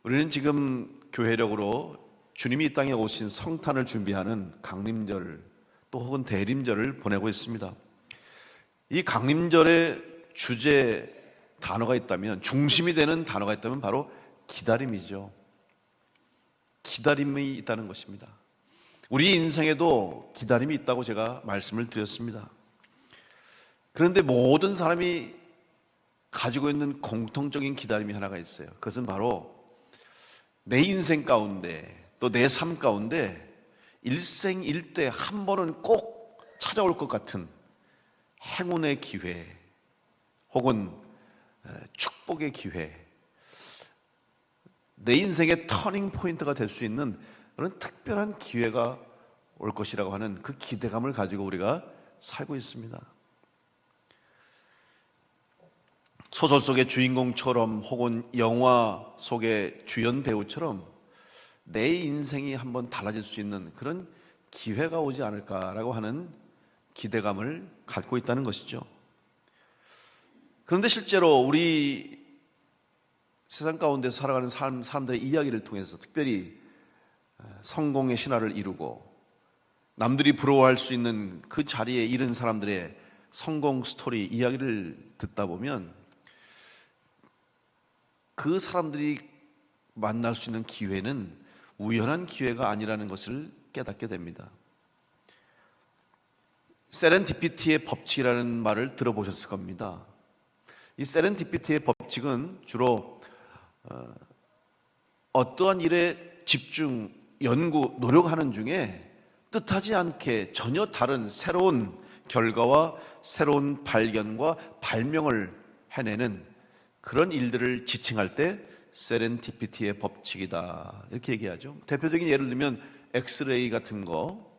우리는 지금 교회력으로 주님이 이 땅에 오신 성탄을 준비하는 강림절 또 혹은 대림절을 보내고 있습니다. 이 강림절의 주제 단어가 있다면, 중심이 되는 단어가 있다면 바로 기다림이죠. 기다림이 있다는 것입니다. 우리 인생에도 기다림이 있다고 제가 말씀을 드렸습니다. 그런데 모든 사람이 가지고 있는 공통적인 기다림이 하나가 있어요. 그것은 바로 내 인생 가운데 또 내 삶 가운데 일생일대 한 번은 꼭 찾아올 것 같은 행운의 기회 혹은 축복의 기회, 내 인생의 터닝 포인트가 될 수 있는 그런 특별한 기회가 올 것이라고 하는 그 기대감을 가지고 우리가 살고 있습니다. 소설 속의 주인공처럼 혹은 영화 속의 주연 배우처럼 내 인생이 한번 달라질 수 있는 그런 기회가 오지 않을까라고 하는 기대감을 갖고 있다는 것이죠. 그런데 실제로 우리 세상 가운데 살아가는 사람들의 이야기를 통해서, 특별히 성공의 신화를 이루고 남들이 부러워할 수 있는 그 자리에 이른 사람들의 성공 스토리 이야기를 듣다 보면 그 사람들이 만날 수 있는 기회는 우연한 기회가 아니라는 것을 깨닫게 됩니다. 세렌디피티의 법칙이라는 말을 들어보셨을 겁니다. 이 세렌디피티의 법칙은 주로 어떠한 일에 집중, 연구, 노력하는 중에 뜻하지 않게 전혀 다른 새로운 결과와 새로운 발견과 발명을 해내는 그런 일들을 지칭할 때 세렌디피티의 법칙이다, 이렇게 얘기하죠. 대표적인 예를 들면 엑스레이 같은 거,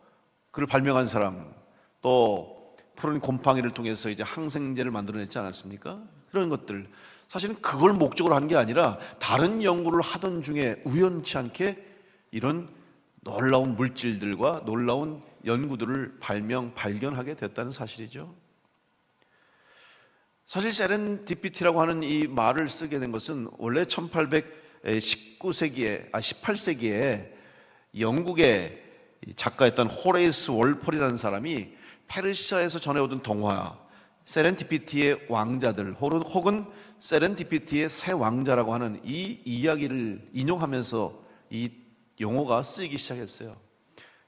그걸 발명한 사람, 또 푸른 곰팡이를 통해서 이제 항생제를 만들어냈지 않았습니까? 그런 것들, 사실은 그걸 목적으로 한 게 아니라 다른 연구를 하던 중에 우연치 않게 이런 놀라운 물질들과 놀라운 연구들을 발견하게 됐다는 사실이죠. 사실 세렌디피티라고 하는 이 말을 쓰게 된 것은 원래 18세기에 영국의 작가였던 호레이스 월폴이라는 사람이 페르시아에서 전해오던 동화 세렌디피티의 왕자들 혹은 세렌디피티의 새 왕자라고 하는 이 이야기를 인용하면서 이 용어가 쓰이기 시작했어요.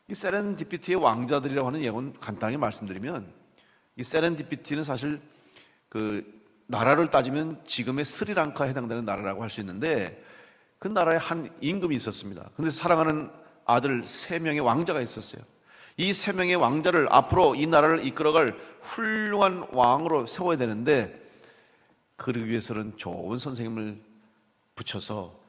이 세렌디피티의 왕자들이라고 하는 예언 간단하게 말씀드리면, 이 세렌디피티는 사실 그 나라를 따지면 지금의 스리랑카에 해당되는 나라라고 할 수 있는데, 그 나라에 한 임금이 있었습니다. 그런데 사랑하는 아들 3명의 왕자가 있었어요. 이 3명의 왕자를 앞으로 이 나라를 이끌어갈 훌륭한 왕으로 세워야 되는데, 그러기 위해서는 좋은 선생님을 붙여서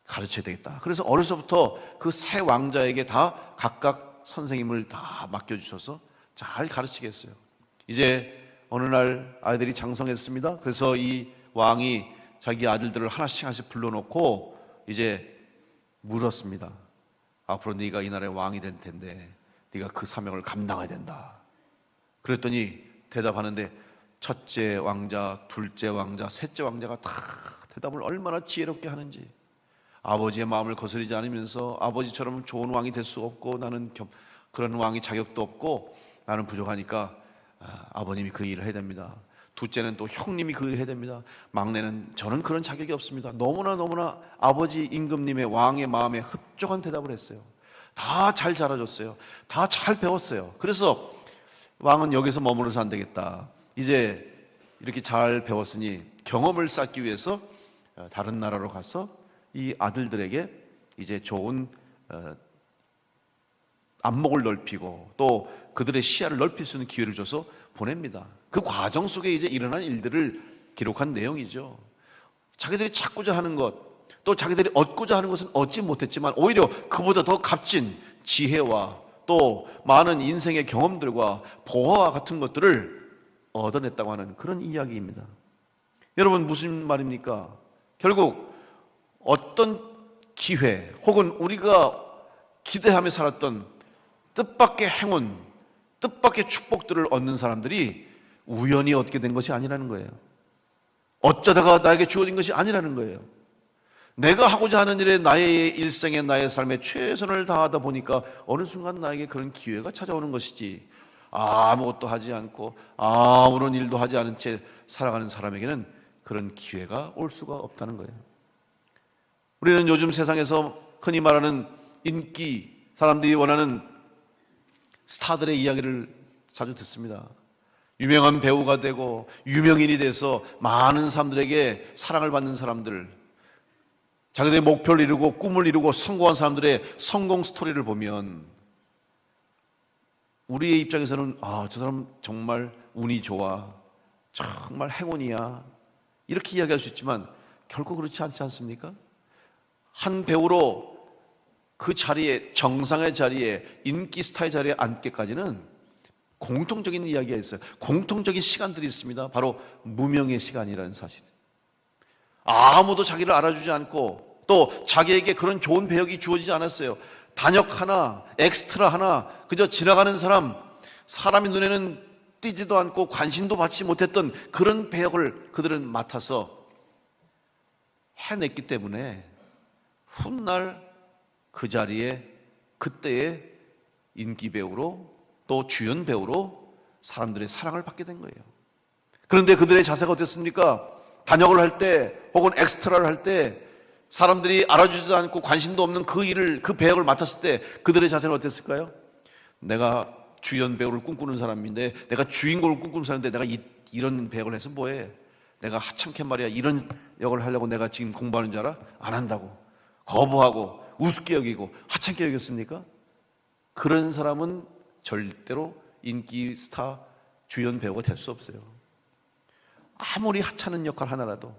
가르쳐야 되겠다. 그래서 어려서부터 그 세 왕자에게 다 각각 선생님을 다 맡겨주셔서 잘 가르치게 했어요. 이제 어느 날 아이들이 장성했습니다. 그래서 이 왕이 자기 아들들을 하나씩 불러놓고 이제 물었습니다. 앞으로 네가 이 나라의 왕이 될 텐데 네가 그 사명을 감당해야 된다. 그랬더니 대답하는데 첫째 왕자, 둘째 왕자, 셋째 왕자가 다 대답을 얼마나 지혜롭게 하는지, 아버지의 마음을 거스르지 않으면서 아버지처럼 좋은 왕이 될 수 없고 나는 그런 왕이 자격도 없고 나는 부족하니까 아버님이 그 일을 해야 됩니다. 둘째는 또 형님이 그 일을 해야 됩니다. 막내는 저는 그런 자격이 없습니다. 너무나 아버지 임금님의 왕의 마음에 흡족한 대답을 했어요. 다 잘 자라줬어요. 다 잘 배웠어요. 그래서 왕은 여기서 머무르서 안 되겠다. 이제 이렇게 잘 배웠으니 경험을 쌓기 위해서 다른 나라로 가서 이 아들들에게 이제 좋은 안목을 넓히고 또 그들의 시야를 넓힐 수 있는 기회를 줘서 보냅니다. 그 과정 속에 이제 일어난 일들을 기록한 내용이죠. 자기들이 찾고자 하는 것, 또 자기들이 얻고자 하는 것은 얻지 못했지만 오히려 그보다 더 값진 지혜와 또 많은 인생의 경험들과 보화와 같은 것들을 얻어냈다고 하는 그런 이야기입니다. 여러분, 무슨 말입니까? 결국 어떤 기회 혹은 우리가 기대하며 살았던 뜻밖의 행운, 뜻밖의 축복들을 얻는 사람들이 우연히 얻게 된 것이 아니라는 거예요. 어쩌다가 나에게 주어진 것이 아니라는 거예요. 내가 하고자 하는 일에 나의 일생에 나의 삶에 최선을 다하다 보니까 어느 순간 나에게 그런 기회가 찾아오는 것이지, 아무것도 하지 않고 아무런 일도 하지 않은 채 살아가는 사람에게는 그런 기회가 올 수가 없다는 거예요. 우리는 요즘 세상에서 흔히 말하는 인기, 사람들이 원하는 스타들의 이야기를 자주 듣습니다. 유명한 배우가 되고 유명인이 돼서 많은 사람들에게 사랑을 받는 사람들, 자기들의 목표를 이루고 꿈을 이루고 성공한 사람들의 성공 스토리를 보면 우리의 입장에서는 저 사람 정말 운이 좋아, 정말 행운이야, 이렇게 이야기할 수 있지만 결코 그렇지 않지 않습니까? 한 배우로 그 자리에, 정상의 자리에, 인기 스타의 자리에 앉기까지는 공통적인 이야기가 있어요. 공통적인 시간들이 있습니다. 바로 무명의 시간이라는 사실. 아무도 자기를 알아주지 않고 또 자기에게 그런 좋은 배역이 주어지지 않았어요. 단역 하나, 엑스트라 하나, 그저 지나가는 사람, 사람의 눈에는 띄지도 않고 관심도 받지 못했던 그런 배역을 그들은 맡아서 해냈기 때문에 훗날 그 자리에 그때의 인기 배우로 또 주연 배우로 사람들의 사랑을 받게 된 거예요. 그런데 그들의 자세가 어땠습니까? 단역을 할 때 혹은 엑스트라를 할 때 사람들이 알아주지도 않고 관심도 없는 그 일을, 그 배역을 맡았을 때 그들의 자세는 어땠을까요? 내가 주연 배우를 꿈꾸는 사람인데, 내가 주인공을 꿈꾸는 사람인데 내가 이런 배역을 해서 뭐해? 내가 하찮게 말이야 이런 역을 하려고 내가 지금 공부하는 줄 알아? 안 한다고 거부하고 우습게 여기고 하찮게 여겼습니까? 그런 사람은 절대로 인기 스타 주연 배우가 될 수 없어요. 아무리 하찮은 역할 하나라도,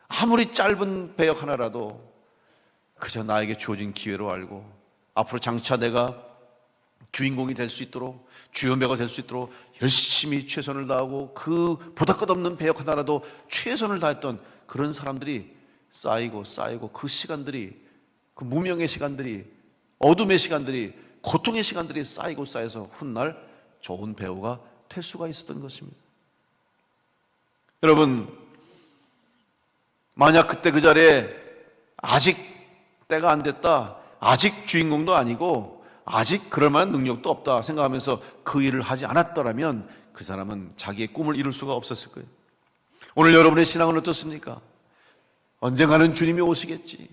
아무리 짧은 배역 하나라도 그저 나에게 주어진 기회로 알고 앞으로 장차 내가 주인공이 될 수 있도록, 주연 배우가 될 수 있도록 열심히 최선을 다하고 그 보다것없는 배역 하나라도 최선을 다했던 그런 사람들이 쌓이고 그 시간들이, 그 무명의 시간들이, 어둠의 시간들이, 고통의 시간들이 쌓여서 훗날 좋은 배우가 될 수가 있었던 것입니다. 여러분, 만약 그때 그 자리에 아직 때가 안 됐다, 아직 주인공도 아니고 아직 그럴 만한 능력도 없다 생각하면서 그 일을 하지 않았더라면 그 사람은 자기의 꿈을 이룰 수가 없었을 거예요. 오늘 여러분의 신앙은 어떻습니까? 언젠가는 주님이 오시겠지,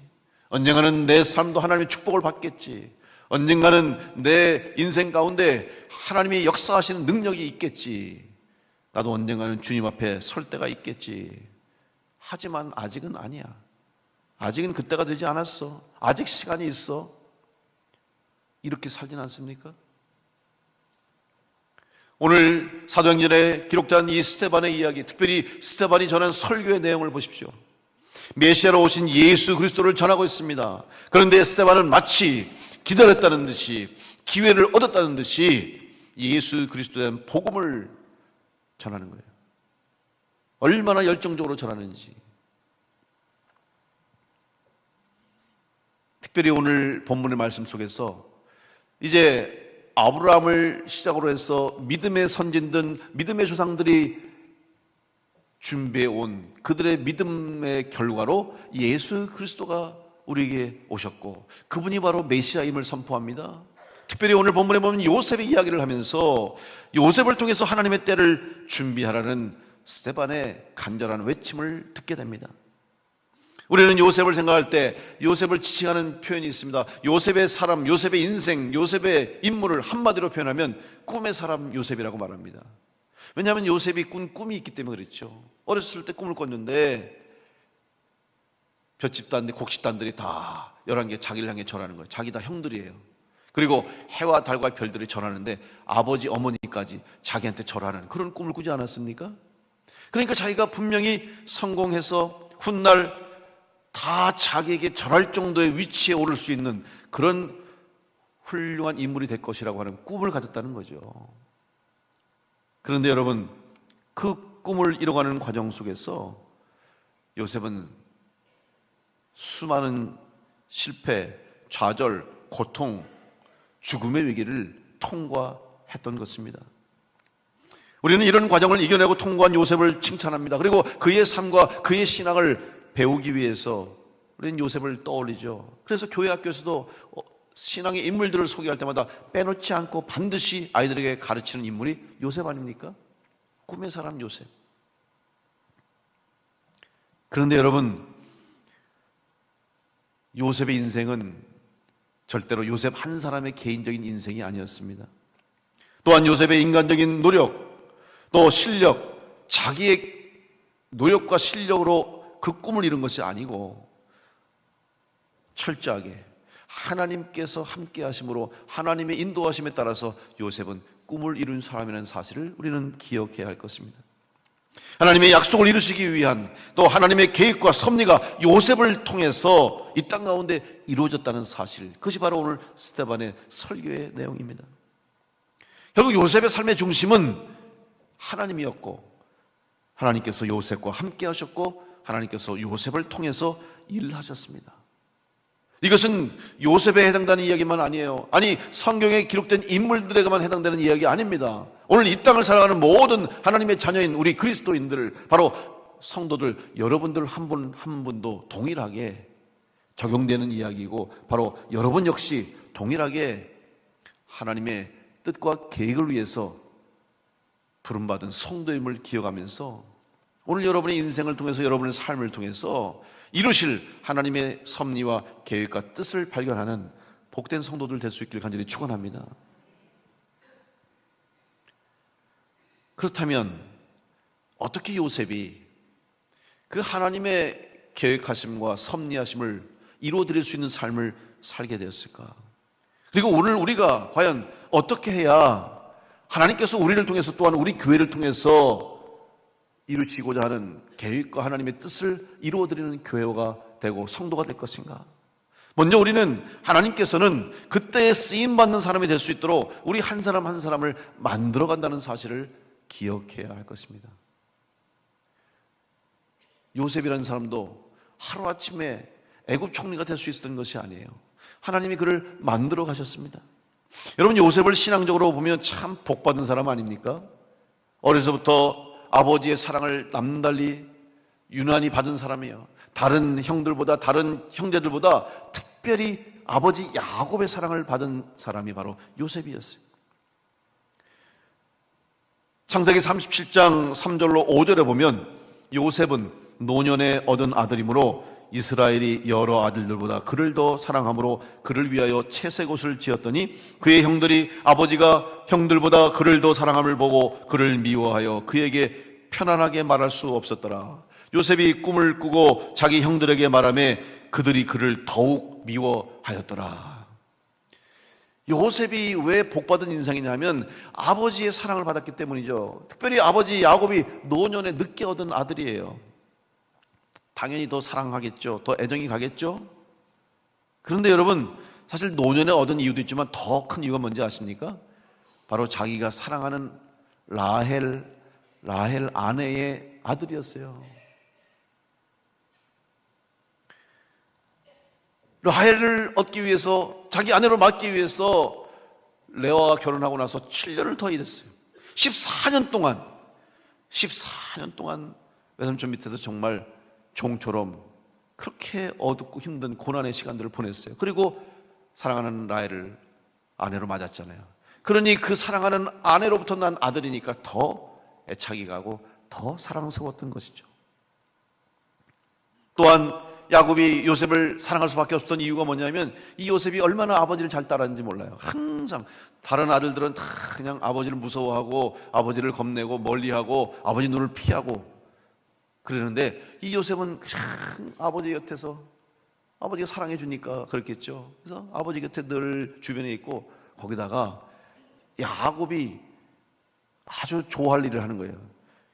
언젠가는 내 삶도 하나님의 축복을 받겠지, 언젠가는 내 인생 가운데 하나님이 역사하시는 능력이 있겠지, 나도 언젠가는 주님 앞에 설 때가 있겠지. 하지만 아직은 아니야. 아직은 그때가 되지 않았어. 아직 시간이 있어. 이렇게 살진 않습니까? 오늘 사도행전에 기록된 이 스데반의 이야기, 특별히 스데반이 전한 설교의 내용을 보십시오. 메시아로 오신 예수 그리스도를 전하고 있습니다. 그런데 스데반은 마치 기다렸다는 듯이, 기회를 얻었다는 듯이 예수 그리스도에 대한 복음을 전하는 거예요. 얼마나 열정적으로 전하는지. 특별히 오늘 본문의 말씀 속에서 이제 아브라함을 시작으로 해서 믿음의 선진들, 믿음의 조상들이 준비해 온 그들의 믿음의 결과로 예수 그리스도가 우리에게 오셨고 그분이 바로 메시아임을 선포합니다. 특별히 오늘 본문에 보면 요셉의 이야기를 하면서 요셉을 통해서 하나님의 때를 준비하라는 스데반의 간절한 외침을 듣게 됩니다. 우리는 요셉을 생각할 때 요셉을 지칭하는 표현이 있습니다. 요셉의 사람, 요셉의 인생, 요셉의 인물을 한마디로 표현하면 꿈의 사람 요셉이라고 말합니다. 왜냐하면 요셉이 꾼 꿈이 있기 때문에 그렇죠. 어렸을 때 꿈을 꿨는데 볏집단들, 곡식단들이 다 11개 자기를 향해 절하는 거예요. 자기 다 형들이에요. 그리고 해와 달과 별들이 절하는데 아버지, 어머니까지 자기한테 절하는 그런 꿈을 꾸지 않았습니까? 그러니까 자기가 분명히 성공해서 훗날 다 자기에게 절할 정도의 위치에 오를 수 있는 그런 훌륭한 인물이 될 것이라고 하는 꿈을 가졌다는 거죠. 그런데 여러분, 그 꿈을 이뤄가는 과정 속에서 요셉은 수많은 실패, 좌절, 고통, 죽음의 위기를 통과했던 것입니다. 우리는 이런 과정을 이겨내고 통과한 요셉을 칭찬합니다. 그리고 그의 삶과 그의 신앙을 배우기 위해서 우리는 요셉을 떠올리죠. 그래서 교회 학교에서도 신앙의 인물들을 소개할 때마다 빼놓지 않고 반드시 아이들에게 가르치는 인물이 요셉 아닙니까? 꿈의 사람 요셉. 그런데 여러분, 요셉의 인생은 절대로 요셉 한 사람의 개인적인 인생이 아니었습니다. 또한 요셉의 인간적인 노력, 또 실력, 자기의 노력과 실력으로 그 꿈을 이룬 것이 아니고 철저하게 하나님께서 함께 하심으로 하나님의 인도하심에 따라서 요셉은 꿈을 이룬 사람이라는 사실을 우리는 기억해야 할 것입니다. 하나님의 약속을 이루시기 위한 또 하나님의 계획과 섭리가 요셉을 통해서 이 땅 가운데 이루어졌다는 사실, 그것이 바로 오늘 스데반의 설교의 내용입니다. 결국 요셉의 삶의 중심은 하나님이었고 하나님께서 요셉과 함께 하셨고 하나님께서 요셉을 통해서 일을 하셨습니다. 이것은 요셉에 해당되는 이야기만 아니에요. 아니, 성경에 기록된 인물들에게만 해당되는 이야기 아닙니다. 오늘 이 땅을 살아가는 모든 하나님의 자녀인 우리 그리스도인들, 바로 성도들 여러분들 한 분 한 분도 동일하게 적용되는 이야기이고, 바로 여러분 역시 동일하게 하나님의 뜻과 계획을 위해서 부름받은 성도임을 기억하면서 오늘 여러분의 인생을 통해서, 여러분의 삶을 통해서 이루실 하나님의 섭리와 계획과 뜻을 발견하는 복된 성도들 될 수 있기를 간절히 축원합니다. 그렇다면 어떻게 요셉이 그 하나님의 계획하심과 섭리하심을 이루어드릴 수 있는 삶을 살게 되었을까? 그리고 오늘 우리가 과연 어떻게 해야 하나님께서 우리를 통해서, 또한 우리 교회를 통해서 이루시고자 하는 계획과 하나님의 뜻을 이루어드리는 교회가 되고 성도가 될 것인가? 먼저 우리는 하나님께서는 그때에 쓰임받는 사람이 될 수 있도록 우리 한 사람 한 사람을 만들어간다는 사실을 기억해야 할 것입니다. 요셉이라는 사람도 하루아침에 애굽 총리가 될 수 있었던 것이 아니에요. 하나님이 그를 만들어 가셨습니다. 여러분, 요셉을 신앙적으로 보면 참 복받은 사람 아닙니까? 어려서부터 아버지의 사랑을 남달리 유난히 받은 사람이에요. 다른 형들보다, 다른 형제들보다 특별히 아버지 야곱의 사랑을 받은 사람이 바로 요셉이었어요. 창세기 37장 3절로 5절에 보면 요셉은 노년에 얻은 아들이므로 이스라엘이 여러 아들들보다 그를 더 사랑함으로 그를 위하여 채색옷을 지었더니 그의 형들이 아버지가 형들보다 그를 더 사랑함을 보고 그를 미워하여 그에게 편안하게 말할 수 없었더라. 요셉이 꿈을 꾸고 자기 형들에게 말하며 그들이 그를 더욱 미워하였더라. 요셉이 왜 복받은 인생이냐면 아버지의 사랑을 받았기 때문이죠. 특별히 아버지 야곱이 노년에 늦게 얻은 아들이에요. 당연히 더 사랑하겠죠. 더 애정이 가겠죠. 그런데 여러분, 사실 노년에 얻은 이유도 있지만 더 큰 이유가 뭔지 아십니까? 바로 자기가 사랑하는 라헬 아내의 아들이었어요. 라헬을 얻기 위해서, 자기 아내로 맡기 위해서 레아와 결혼하고 나서 7년을 더 일했어요. 14년 동안 외삼촌 밑에서 정말 종처럼 그렇게 어둡고 힘든 고난의 시간들을 보냈어요. 그리고 사랑하는 라헬을 아내로 맞았잖아요. 그러니 그 사랑하는 아내로부터 난 아들이니까 더 애착이 가고 더 사랑스러웠던 것이죠. 또한 야곱이 요셉을 사랑할 수밖에 없었던 이유가 뭐냐면 이 요셉이 얼마나 아버지를 잘 따랐는지 몰라요. 항상 다른 아들들은 다 그냥 아버지를 무서워하고 아버지를 겁내고 멀리하고 아버지 눈을 피하고 그러는데 이 요셉은 그냥 아버지 곁에서, 아버지가 사랑해 주니까 그렇겠죠. 그래서 아버지 곁에 늘 주변에 있고, 거기다가 야곱이 아주 좋아할 일을 하는 거예요.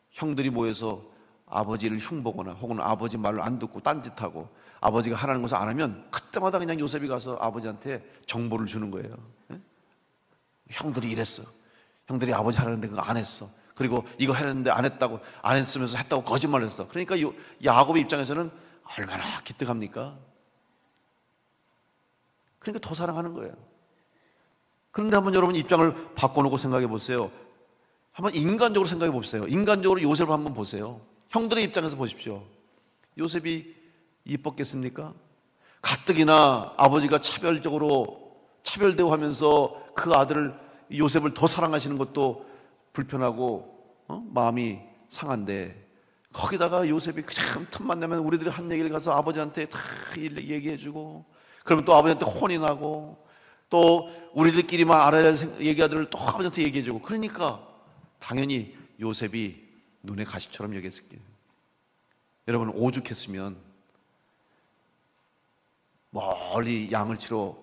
형들이 모여서 아버지를 흉보거나 혹은 아버지 말을 안 듣고 딴짓하고 아버지가 하라는 것을 안 하면 그때마다 그냥 요셉이 가서 아버지한테 정보를 주는 거예요. 형들이 이랬어. 형들이 아버지 하라는데 그거 안 했어. 그리고 이거 했는데 안 했다고, 안 했으면서 했다고 거짓말을 했어. 그러니까 야곱의 입장에서는 얼마나 기특합니까? 그러니까 더 사랑하는 거예요. 그런데 한번 여러분 입장을 바꿔놓고 생각해 보세요. 한번 인간적으로 생각해 보세요. 인간적으로 요셉을 한번 보세요. 형들의 입장에서 보십시오. 요셉이 이뻤겠습니까? 가뜩이나 아버지가 차별대우하면서 그 아들을 요셉을 더 사랑하시는 것도 불편하고 마음이 상한데, 거기다가 요셉이 그냥 틈만 내면 우리들이 한 얘기를 가서 아버지한테 다 얘기해주고, 그러면 또 아버지한테 혼이 나고, 또 우리들끼리만 알아야 할 얘기들을 또 아버지한테 얘기해주고, 그러니까 당연히 요셉이 눈에 가시처럼 여겼을 거예요. 여러분, 오죽했으면 멀리 양을 치러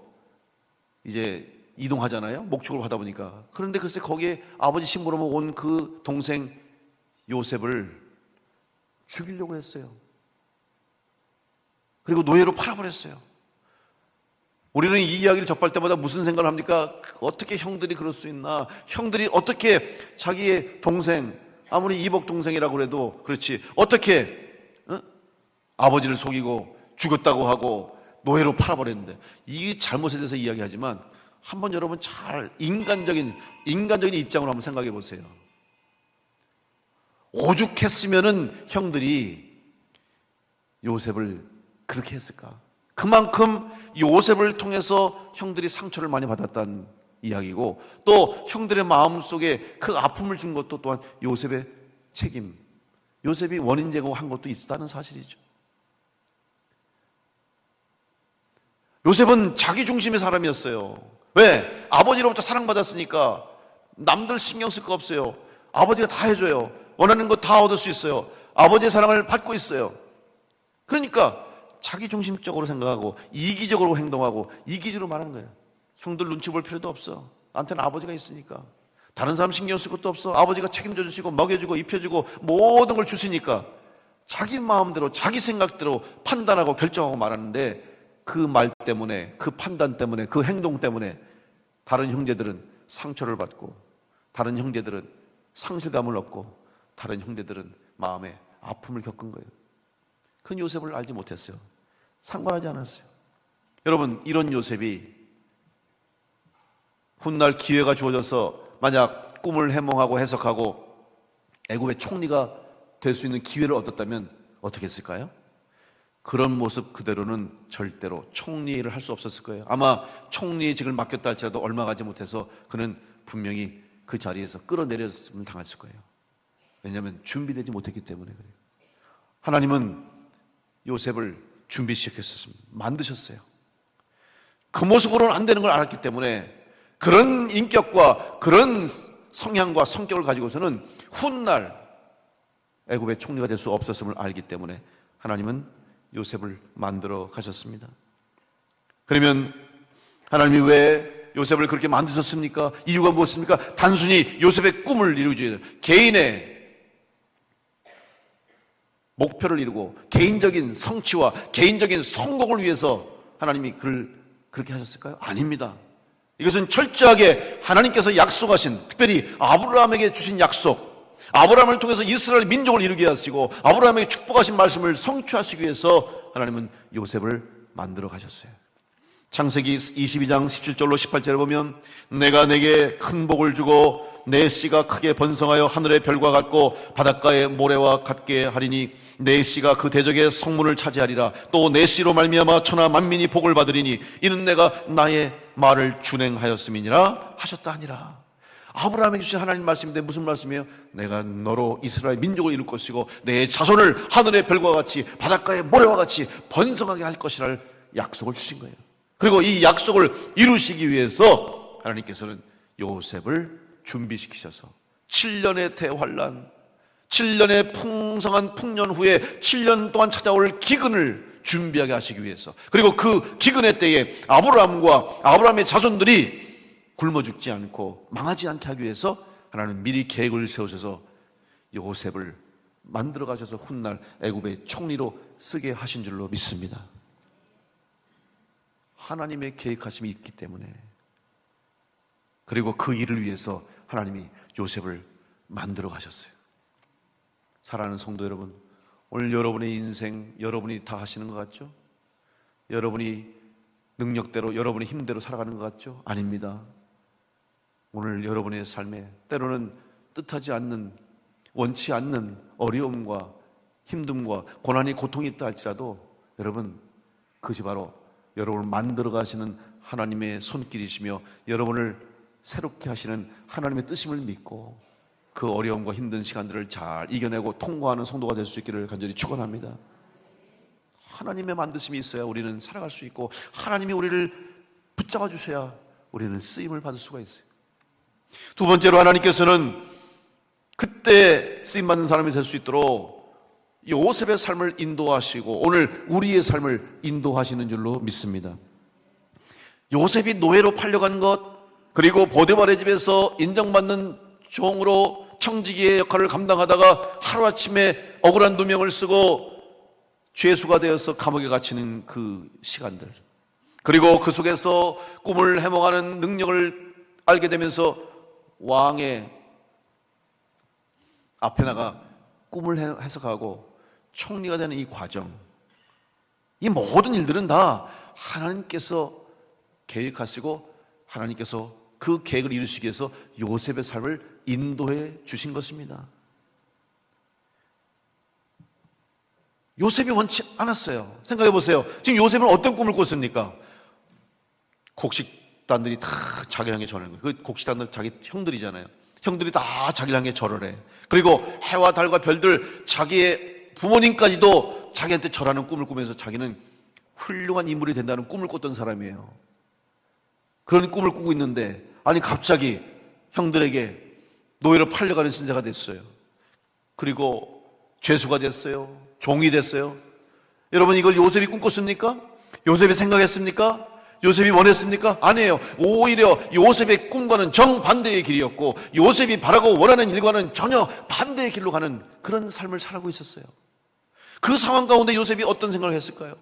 이제 이동하잖아요. 목축을 하다 보니까. 그런데 글쎄 거기에 아버지 심부름으로 온 그 동생 요셉을 죽이려고 했어요. 그리고 노예로 팔아버렸어요. 우리는 이 이야기를 접할 때마다 무슨 생각을 합니까? 어떻게 형들이 그럴 수 있나? 형들이 어떻게 자기의 동생, 아무리 이복 동생이라고 그래도 그렇지, 어떻게 아버지를 속이고 죽였다고 하고 노예로 팔아버렸는데, 이 잘못에 대해서 이야기하지만 한번 여러분 잘 인간적인 입장으로 한번 생각해 보세요. 오죽했으면은 형들이 요셉을 그렇게 했을까? 그만큼 요셉을 통해서 형들이 상처를 많이 받았다는 이야기고, 또 형들의 마음속에 그 아픔을 준 것도 또한 요셉의 책임, 요셉이 원인 제공한 것도 있다는 사실이죠. 요셉은 자기 중심의 사람이었어요. 왜? 아버지로부터 사랑받았으니까 남들 신경 쓸 거 없어요. 아버지가 다 해줘요. 원하는 거 다 얻을 수 있어요. 아버지의 사랑을 받고 있어요. 그러니까 자기 중심적으로 생각하고 이기적으로 행동하고 이기적으로 말하는 거예요. 형들 눈치 볼 필요도 없어. 나한테는 아버지가 있으니까. 다른 사람 신경 쓸 것도 없어. 아버지가 책임져 주시고 먹여주고 입혀주고 모든 걸 주시니까 자기 마음대로 자기 생각대로 판단하고 결정하고 말하는데, 그 말 때문에, 그 판단 때문에, 그 행동 때문에 다른 형제들은 상처를 받고, 다른 형제들은 상실감을 얻고, 다른 형제들은 마음에 아픔을 겪은 거예요. 그 요셉을 알지 못했어요. 상관하지 않았어요. 여러분, 이런 요셉이 훗날 기회가 주어져서 만약 꿈을 해몽하고 해석하고 애굽의 총리가 될 수 있는 기회를 얻었다면 어떻게 했을까요? 그런 모습 그대로는 절대로 총리를 할 수 없었을 거예요. 아마 총리직을 맡겼다 할지라도 얼마 가지 못해서 그는 분명히 그 자리에서 끌어내렸으면 당했을 거예요. 왜냐하면 준비되지 못했기 때문에 그래요. 하나님은 요셉을 준비시켰습니다. 만드셨어요. 그 모습으로는 안 되는 걸 알았기 때문에, 그런 인격과 그런 성향과 성격을 가지고서는 훗날 애굽의 총리가 될 수 없었음을 알기 때문에 하나님은 요셉을 만들어 가셨습니다. 그러면 하나님이 왜 요셉을 그렇게 만드셨습니까? 이유가 무엇입니까? 단순히 요셉의 꿈을 이루기, 개인의 목표를 이루고 개인적인 성취와 개인적인 성공을 위해서 하나님이 그를 그렇게 하셨을까요? 아닙니다. 이것은 철저하게 하나님께서 약속하신, 특별히 아브라함에게 주신 약속, 아브라함을 통해서 이스라엘 민족을 이루게 하시고 아브라함에게 축복하신 말씀을 성취하시기 위해서 하나님은 요셉을 만들어 가셨어요. 창세기 22장 17절로 18절에 보면, 내가 내게 큰 복을 주고 내 씨가 크게 번성하여 하늘의 별과 같고 바닷가의 모래와 같게 하리니 내 씨가 그 대적의 성문을 차지하리라. 또 내 씨로 말미암아 천하 만민이 복을 받으리니 이는 내가 나의 말을 준행하였음이니라 하셨다 하니라. 아브라함에게 주신 하나님 말씀인데 무슨 말씀이에요? 내가 너로 이스라엘 민족을 이룰 것이고 내 자손을 하늘의 별과 같이 바닷가의 모래와 같이 번성하게 할 것이라는 약속을 주신 거예요. 그리고 이 약속을 이루시기 위해서 하나님께서는 요셉을 준비시키셔서 7년의 대환란, 7년의 풍성한 풍년 후에 7년 동안 찾아올 기근을 준비하게 하시기 위해서, 그리고 그 기근의 때에 아브라함과 아브라함의 자손들이 굶어 죽지 않고 망하지 않게 하기 위해서 하나님은 미리 계획을 세우셔서 요셉을 만들어 가셔서 훗날 애굽의 총리로 쓰게 하신 줄로 믿습니다. 하나님의 계획하심이 있기 때문에, 그리고 그 일을 위해서 하나님이 요셉을 만들어 가셨어요. 사랑하는 성도 여러분, 오늘 여러분의 인생 여러분이 다 하시는 것 같죠? 여러분이 능력대로, 여러분의 힘대로 살아가는 것 같죠? 아닙니다. 오늘 여러분의 삶에 때로는 뜻하지 않는, 원치 않는 어려움과 힘듦과 고난이, 고통이 있다 할지라도 여러분, 그것이 바로 여러분을 만들어 가시는 하나님의 손길이시며 여러분을 새롭게 하시는 하나님의 뜻임을 믿고 그 어려움과 힘든 시간들을 잘 이겨내고 통과하는 성도가 될 수 있기를 간절히 축원합니다. 하나님의 만드심이 있어야 우리는 살아갈 수 있고 하나님이 우리를 붙잡아 주셔야 우리는 쓰임을 받을 수가 있어요. 두 번째로 하나님께서는 그때 쓰임받는 사람이 될 수 있도록 요셉의 삶을 인도하시고 오늘 우리의 삶을 인도하시는 줄로 믿습니다. 요셉이 노예로 팔려간 것, 그리고 보디발의 집에서 인정받는 종으로 청지기의 역할을 감당하다가 하루아침에 억울한 누명을 쓰고 죄수가 되어서 감옥에 갇히는 그 시간들, 그리고 그 속에서 꿈을 해몽하는 능력을 알게 되면서 왕의 앞에 나가 꿈을 해석하고 총리가 되는 이 과정, 이 모든 일들은 다 하나님께서 계획하시고 하나님께서 그 계획을 이루시기 위해서 요셉의 삶을 인도해 주신 것입니다. 요셉이 원치 않았어요. 생각해 보세요. 지금 요셉은 어떤 꿈을 꿨습니까? 곡식단들이 다 자기를 향해 절하는 거예요. 그 곡식단들 자기 형들이잖아요. 형들이 다 자기를 향해 절을 해. 그리고 해와 달과 별들, 자기의 부모님까지도 자기한테 절하는 꿈을 꾸면서 자기는 훌륭한 인물이 된다는 꿈을 꿨던 사람이에요. 그런 꿈을 꾸고 있는데 아니 갑자기 형들에게 노예로 팔려가는 신세가 됐어요. 그리고 죄수가 됐어요. 종이 됐어요. 여러분, 이걸 요셉이 꿈꿨습니까? 요셉이 생각했습니까? 요셉이 원했습니까? 아니에요. 오히려 요셉의 꿈과는 정반대의 길이었고 요셉이 바라고 원하는 일과는 전혀 반대의 길로 가는 그런 삶을 살아가고 있었어요. 그 상황 가운데 요셉이 어떤 생각을 했을까요?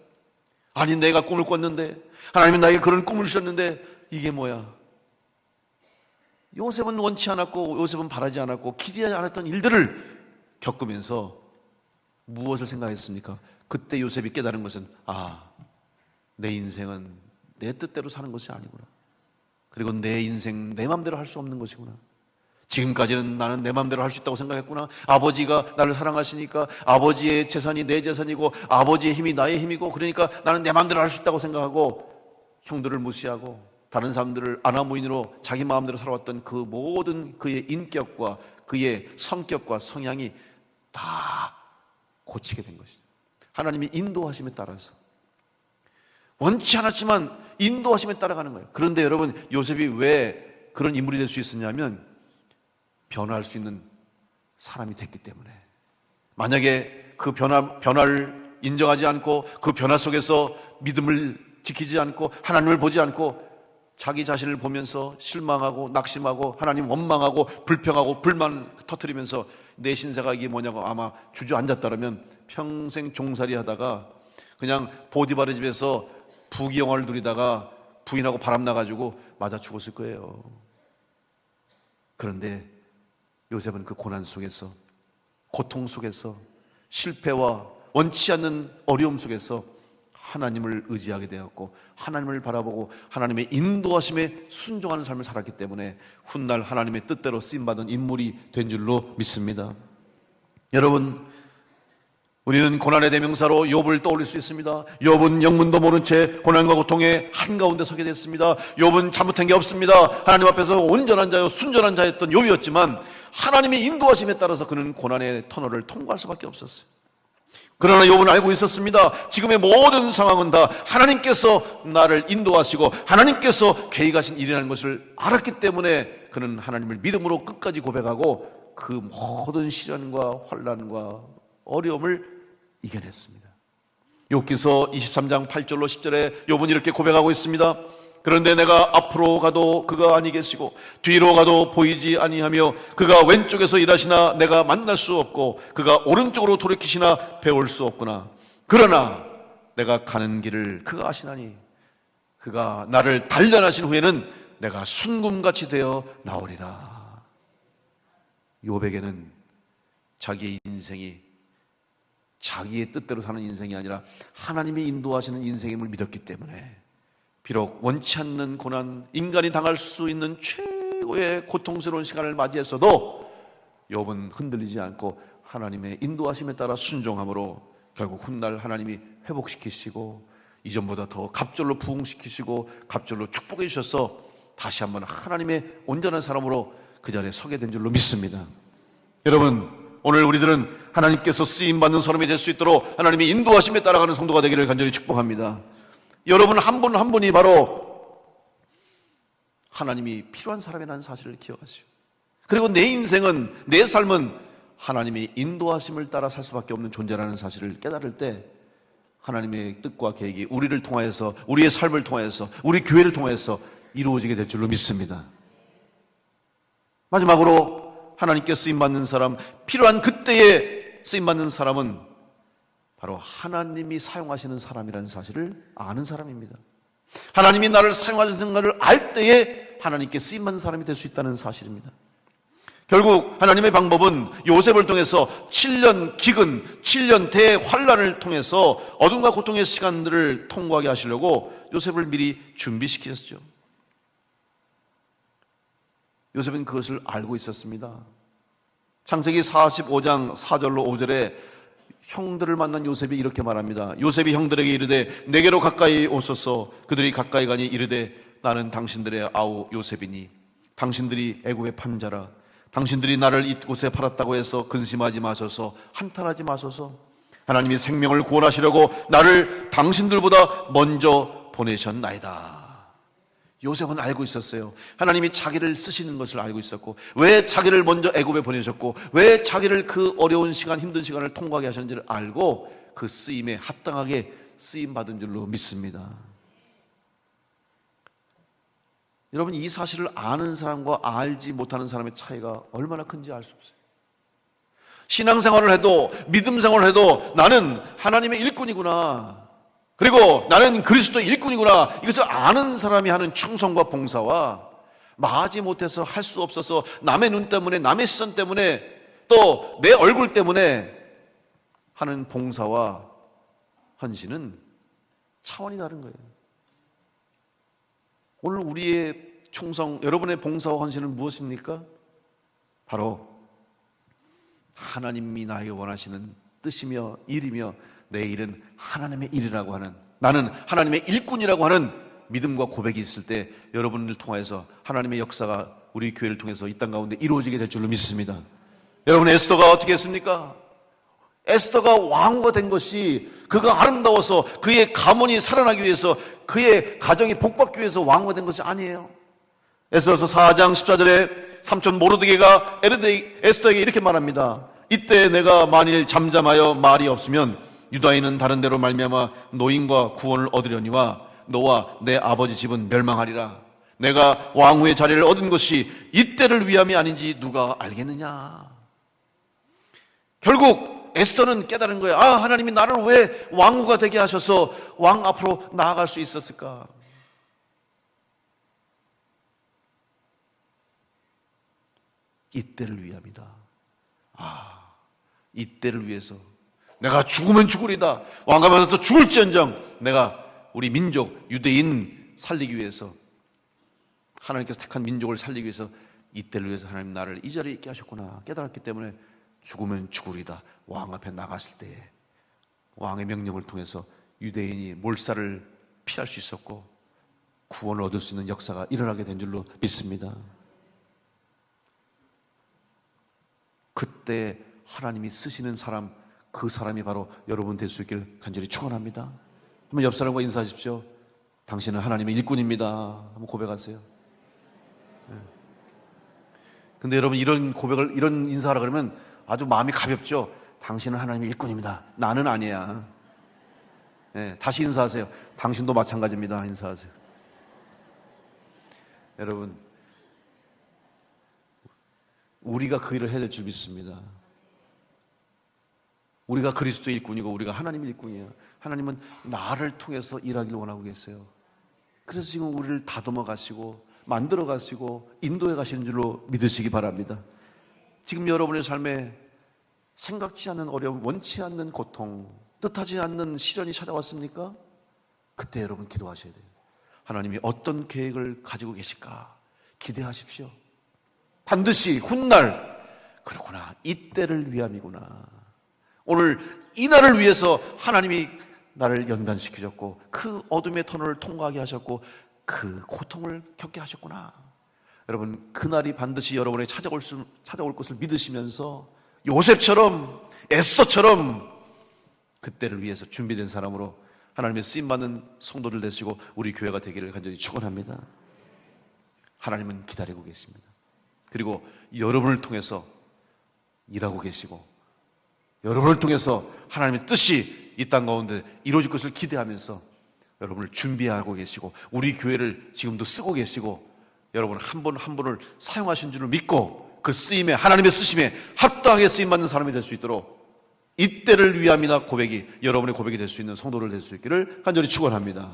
아니, 내가 꿈을 꿨는데 하나님은 나에게 그런 꿈을 주셨는데 이게 뭐야? 요셉은 원치 않았고 요셉은 바라지 않았고 기대하지 않았던 일들을 겪으면서 무엇을 생각했습니까? 그때 요셉이 깨달은 것은 내 인생은 내 뜻대로 사는 것이 아니구나. 그리고 내 인생 내 맘대로 할 수 없는 것이구나. 지금까지는 나는 내 맘대로 할 수 있다고 생각했구나. 아버지가 나를 사랑하시니까 아버지의 재산이 내 재산이고 아버지의 힘이 나의 힘이고 그러니까 나는 내 맘대로 할 수 있다고 생각하고 형들을 무시하고 다른 사람들을 아나무인으로 자기 마음대로 살아왔던 그 모든 그의 인격과 그의 성격과 성향이 다 고치게 된 것이죠. 하나님이 인도하심에 따라서 원치 않았지만 인도하심에 따라가는 거예요. 그런데 여러분, 요셉이 왜 그런 인물이 될 수 있었냐면 변화할 수 있는 사람이 됐기 때문에. 만약에 그 변화를 인정하지 않고 그 변화 속에서 믿음을 지키지 않고 하나님을 보지 않고 자기 자신을 보면서 실망하고 낙심하고 하나님 원망하고 불평하고 불만 터뜨리면서 내 신세가 이게 뭐냐고 아마 주저앉았다면 평생 종살이 하다가 그냥 보디발의 집에서 부귀영화를 누리다가 부인하고 바람나가지고 맞아 죽었을 거예요. 그런데 요셉은 그 고난 속에서, 고통 속에서, 실패와 원치 않는 어려움 속에서 하나님을 의지하게 되었고 하나님을 바라보고 하나님의 인도하심에 순종하는 삶을 살았기 때문에 훗날 하나님의 뜻대로 쓰임받은 인물이 된 줄로 믿습니다. 여러분, 우리는 고난의 대명사로 욥을 떠올릴 수 있습니다. 욥은 영문도 모른 채 고난과 고통의 한가운데 서게 됐습니다. 욥은 잘못한 게 없습니다. 하나님 앞에서 온전한 자요 순전한 자였던 욥이었지만 하나님의 인도하심에 따라서 그는 고난의 터널을 통과할 수밖에 없었어요. 그러나 욥은 알고 있었습니다. 지금의 모든 상황은 다 하나님께서 나를 인도하시고 하나님께서 계획하신 일이라는 것을 알았기 때문에 그는 하나님을 믿음으로 끝까지 고백하고 그 모든 시련과 환난과 어려움을 이겨냈습니다. 욥기서 23장 8절로 10절에 욥은 이렇게 고백하고 있습니다. 그런데 내가 앞으로 가도 그가 아니 계시고 뒤로 가도 보이지 아니하며 그가 왼쪽에서 일하시나 내가 만날 수 없고 그가 오른쪽으로 돌이키시나 배울 수 없구나. 그러나 내가 가는 길을 그가 아시나니 그가 나를 단련하신 후에는 내가 순금같이 되어 나오리라. 욥에게는 자기의 인생이 자기의 뜻대로 사는 인생이 아니라 하나님이 인도하시는 인생임을 믿었기 때문에 비록 원치 않는 고난, 인간이 당할 수 있는 최고의 고통스러운 시간을 맞이했어도 욥은 흔들리지 않고 하나님의 인도하심에 따라 순종함으로 결국 훗날 하나님이 회복시키시고 이전보다 더 갑절로 부흥시키시고 갑절로 축복해 주셔서 다시 한번 하나님의 온전한 사람으로 그 자리에 서게 된 줄로 믿습니다. 여러분, 오늘 우리들은 하나님께서 쓰임받는 사람이 될 수 있도록 하나님의 인도하심에 따라가는 성도가 되기를 간절히 축복합니다. 여러분 한 분 한 분이 바로 하나님이 필요한 사람이라는 사실을 기억하시오. 그리고 내 인생은, 내 삶은 하나님의 인도하심을 따라 살 수밖에 없는 존재라는 사실을 깨달을 때 하나님의 뜻과 계획이 우리를 통하여서, 우리의 삶을 통하여서, 우리 교회를 통하여서 이루어지게 될 줄로 믿습니다. 마지막으로 하나님께 쓰임받는 사람, 필요한 그때에 쓰임받는 사람은 바로 하나님이 사용하시는 사람이라는 사실을 아는 사람입니다. 하나님이 나를 사용하시는 것을 알 때에 하나님께 쓰임받는 사람이 될 수 있다는 사실입니다. 결국 하나님의 방법은 요셉을 통해서 7년 기근, 7년 대환란을 통해서 어둠과 고통의 시간들을 통과하게 하시려고 요셉을 미리 준비시키셨죠. 요셉은 그것을 알고 있었습니다. 창세기 45장 4절로 5절에 형들을 만난 요셉이 이렇게 말합니다. 요셉이 형들에게 이르되 내게로 가까이 오소서. 그들이 가까이 가니 이르되 나는 당신들의 아우 요셉이니 당신들이 애굽의 판자라. 당신들이 나를 이곳에 팔았다고 해서 근심하지 마소서, 한탄하지 마소서. 하나님이 생명을 구원하시려고 나를 당신들보다 먼저 보내셨나이다. 요셉은 알고 있었어요. 하나님이 자기를 쓰시는 것을 알고 있었고, 왜 자기를 먼저 애굽에 보내셨고, 왜 자기를 그 어려운 시간, 힘든 시간을 통과하게 하셨는지를 알고 그 쓰임에 합당하게 쓰임받은 줄로 믿습니다. 여러분, 이 사실을 아는 사람과 알지 못하는 사람의 차이가 얼마나 큰지 알 수 없어요. 신앙생활을 해도, 믿음 생활을 해도 나는 하나님의 일꾼이구나, 그리고 나는 그리스도의 일꾼이구나, 이것을 아는 사람이 하는 충성과 봉사와 마하지 못해서 할 수 없어서 남의 눈 때문에, 남의 시선 때문에, 또 내 얼굴 때문에 하는 봉사와 헌신은 차원이 다른 거예요. 오늘 우리의 충성, 여러분의 봉사와 헌신은 무엇입니까? 바로 하나님이 나에게 원하시는 뜻이며 일이며 내 일은 하나님의 일이라고 하는, 나는 하나님의 일꾼이라고 하는 믿음과 고백이 있을 때 여러분을 통해서 하나님의 역사가 우리 교회를 통해서 이 땅 가운데 이루어지게 될 줄로 믿습니다. 여러분, 에스더가 어떻게 했습니까? 에스더가 왕후가 된 것이 그가 아름다워서 그의 가문이 살아나기 위해서, 그의 가정이 복받기 위해서 왕후가 된 것이 아니에요. 에스더서 4장 14절에 삼촌 모르드게가 에스더에게 이렇게 말합니다. 이때 내가 만일 잠잠하여 말이 없으면 유다인은 다른 데로 말미암아 노임과 구원을 얻으려니와 너와 내 아버지 집은 멸망하리라. 내가 왕후의 자리를 얻은 것이 이때를 위함이 아닌지 누가 알겠느냐. 결국 에스더는 깨달은 거예요. 아, 하나님이 나를 왜 왕후가 되게 하셔서 왕 앞으로 나아갈 수 있었을까? 이때를 위함이다. 아, 이때를 위해서 내가 죽으면 죽으리다. 왕가면서 죽을지언정 내가 우리 민족 유대인 살리기 위해서, 하나님께서 택한 민족을 살리기 위해서 이때를 위해서 하나님 나를 이 자리에 있게 하셨구나 깨달았기 때문에 죽으면 죽으리다. 왕 앞에 나갔을 때에 왕의 명령을 통해서 유대인이 몰살을 피할 수 있었고 구원을 얻을 수 있는 역사가 일어나게 된 줄로 믿습니다. 그때 하나님이 쓰시는 사람, 그 사람이 바로 여러분 될 수 있기를 간절히 축원합니다. 한번 옆 사람과 인사하십시오. 당신은 하나님의 일꾼입니다. 한번 고백하세요. 근데 여러분, 이런 고백을, 이런 인사하라 그러면 아주 마음이 가볍죠. 당신은 하나님의 일꾼입니다. 나는 아니야. 네, 다시 인사하세요. 당신도 마찬가지입니다. 인사하세요. 여러분, 우리가 그 일을 해야 될 줄 믿습니다. 우리가 그리스도의 일꾼이고 우리가 하나님의 일꾼이에요. 하나님은 나를 통해서 일하기를 원하고 계세요. 그래서 지금 우리를 다듬어 가시고 만들어 가시고 인도해 가시는 줄로 믿으시기 바랍니다. 지금 여러분의 삶에 생각지 않는 어려움, 원치 않는 고통, 뜻하지 않는 시련이 찾아왔습니까? 그때 여러분 기도하셔야 돼요. 하나님이 어떤 계획을 가지고 계실까 기대하십시오. 반드시 훗날, 그렇구나, 이때를 위함이구나, 오늘 이 날을 위해서 하나님이 나를 연단시키셨고 그 어둠의 터널을 통과하게 하셨고 그 고통을 겪게 하셨구나. 여러분, 그날이 반드시 여러분에게 찾아올 것을 믿으시면서 요셉처럼, 에스더처럼 그때를 위해서 준비된 사람으로 하나님의 쓰임받는 성도들 되시고 우리 교회가 되기를 간절히 축원합니다. 하나님은 기다리고 계십니다. 그리고 여러분을 통해서 일하고 계시고 여러분을 통해서 하나님의 뜻이 이 땅 가운데 이루어질 것을 기대하면서 여러분을 준비하고 계시고 우리 교회를 지금도 쓰고 계시고 여러분 한 분 한 분을 사용하신 줄을 믿고 그 쓰임에, 하나님의 쓰심에 합당하게 쓰임받는 사람이 될 수 있도록 이때를 위함이나 고백이 여러분의 고백이 될 수 있는 성도를 될 수 있기를 간절히 축원합니다.